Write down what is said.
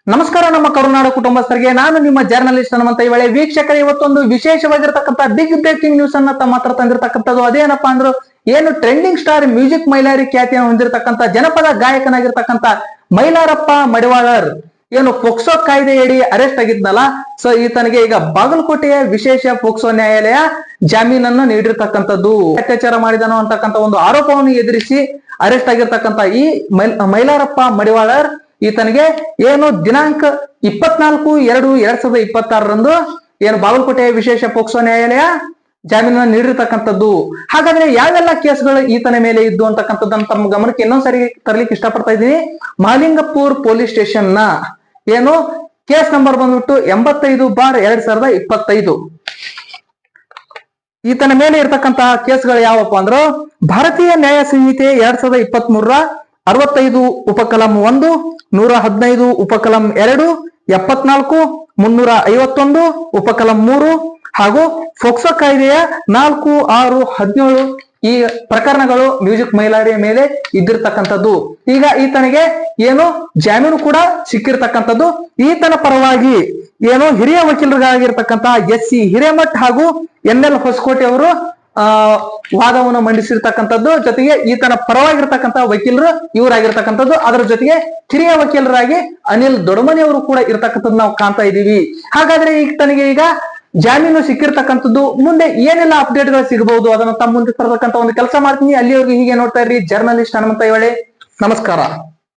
ನಮಸ್ಕಾರ ನಮ್ಮ ಕರುನಾಡ ಕುಟುಂಬಸ್ಥರಿಗೆ, ನಾನು ನಿಮ್ಮ ಜರ್ನಲಿಸ್ಟ್ ಹನುಮಂತ ಇವಳೆ. ವೀಕ್ಷಕರ, ಇವತ್ತೊಂದು ವಿಶೇಷವಾಗಿರ್ತಕ್ಕಂಥ ಬಿಗ್ ಬ್ರೇಕಿಂಗ್ ನ್ಯೂಸ್ ಅನ್ನ ತಮ್ಮ ಹತ್ರ ತಂದಿರತಕ್ಕಂಥದ್ದು. ಅದೇನಪ್ಪಾ ಅಂದ್ರು, ಏನು ಟ್ರೆಂಡಿಂಗ್ ಸ್ಟಾರ್ ಮ್ಯೂಸಿಕ್ ಮೈಲಾರಿ ಖ್ಯಾತಿಯನ್ನು ಹೊಂದಿರತಕ್ಕಂಥ ಜನಪದ ಗಾಯಕನಾಗಿರ್ತಕ್ಕಂಥ ಮೈಲಾರಪ್ಪ ಮಡಿವಾಳರ್ ಏನು ಪೋಕ್ಸೋ ಕಾಯ್ದೆಯಡಿ ಅರೆಸ್ಟ್ ಆಗಿದ್ನಲ್ಲ, ಸೊ ಈತನಿಗೆ ಈಗ ಬಾಗಲಕೋಟೆಯ ವಿಶೇಷ ಪೋಕ್ಸೋ ನ್ಯಾಯಾಲಯ ಜಾಮೀನನ್ನು ನೀಡಿರ್ತಕ್ಕಂಥದ್ದು. ಅತ್ಯಾಚಾರ ಮಾಡಿದನು ಅಂತಕ್ಕಂಥ ಒಂದು ಆರೋಪವನ್ನು ಎದುರಿಸಿ ಅರೆಸ್ಟ್ ಆಗಿರ್ತಕ್ಕಂಥ ಈ ಮೈಲಾರಪ್ಪ ಮಡಿವಾಳರ್ ಈತನಿಗೆ ಏನು ದಿನಾಂಕ 24/2/2026 ಏನು ಬಾಗಲಕೋಟೆಯ ವಿಶೇಷ ಪೋಕ್ಸೋ ನ್ಯಾಯಾಲಯ ಜಾಮೀನನ್ನು ನೀಡಿರ್ತಕ್ಕಂಥದ್ದು. ಹಾಗಾದ್ರೆ ಯಾವೆಲ್ಲ ಕೇಸ್ಗಳು ಈತನ ಮೇಲೆ ಇದ್ದು ಅಂತಕ್ಕಂಥದ್ದನ್ನು ತಮ್ಮ ಗಮನಕ್ಕೆ ಇನ್ನೊಂದ್ಸರಿ ತರ್ಲಿಕ್ಕೆ ಇಷ್ಟಪಡ್ತಾ ಇದ್ದೀನಿ. ಮಹಾಲಿಂಗಪುರ್ ಪೊಲೀಸ್ ಸ್ಟೇಷನ್ ನ ಏನು ಕೇಸ್ ನಂಬರ್ ಬಂದ್ಬಿಟ್ಟು 85/2025. ಈತನ ಮೇಲೆ ಇರ್ತಕ್ಕಂತಹ ಕೇಸ್ಗಳು ಯಾವಪ್ಪ ಅಂದ್ರು, ಭಾರತೀಯ ನ್ಯಾಯ ಸಂಹಿತೆ 2023ರ 65 ಉಪಕಲಂ 1, 115 ಉಪಕಲಂ 2, 74, 351 ಉಪಕಲಂ 3 ಹಾಗೂ ಫೋಕ್ಸೋ ಕಾಯ್ದೆಯ 4, 6, 17 ಈ ಪ್ರಕರಣಗಳು ಮ್ಯೂಸಿಕ್ ಮೈಲಾರಿಯ ಮೇಲೆ ಇದ್ದಿರ್ತಕ್ಕಂಥದ್ದು. ಈಗ ಈತನಿಗೆ ಏನು ಜಾಮೀನು ಕೂಡ ಸಿಕ್ಕಿರ್ತಕ್ಕಂಥದ್ದು. ಈತನ ಪರವಾಗಿ ಏನು ಹಿರಿಯ ವಕೀಲರಾಗಿರ್ತಕ್ಕಂತಹ SC ಹಿರೇಮಠ್ ಹಾಗೂ NL ಹೊಸಕೋಟೆ ಅವರು ವಾದವನ್ನು ಮಂಡಿಸಿರ್ತಕ್ಕಂಥದ್ದು. ಜೊತೆಗೆ ಈತನ ಪರವಾಗಿರ್ತಕ್ಕಂತಹ ವಕೀಲರು ಇವರಾಗಿರ್ತಕ್ಕಂಥದ್ದು. ಅದರ ಜೊತೆಗೆ ಹಿರಿಯ ವಕೀಲರಾಗಿ ಅನಿಲ್ ದೊಡಮನಿ ಅವರು ಕೂಡ ಇರ್ತಕ್ಕಂಥದ್ದು ನಾವು ಕಾಣ್ತಾ ಇದ್ದೀವಿ. ಹಾಗಾದ್ರೆ ಈತನಿಗೆ ಈಗ ಜಾಮೀನು ಸಿಕ್ಕಿರ್ತಕ್ಕಂಥದ್ದು. ಮುಂದೆ ಏನೆಲ್ಲ ಅಪ್ಡೇಟ್ಗಳು ಸಿಗಬಹುದು ಅದನ್ನು ತಮ್ಮ ಮುಂದೆ ತರತಕ್ಕಂಥ ಒಂದು ಕೆಲಸ ಮಾಡ್ತೀನಿ. ಅಲ್ಲಿವರೆಗೂ ಹೀಗೆ ನೋಡ್ತಾ ಇರ್ರಿ ಜರ್ನಲಿಸ್ಟ್ ಹನುಮಂತ ಇವಳೆ. ನಮಸ್ಕಾರ.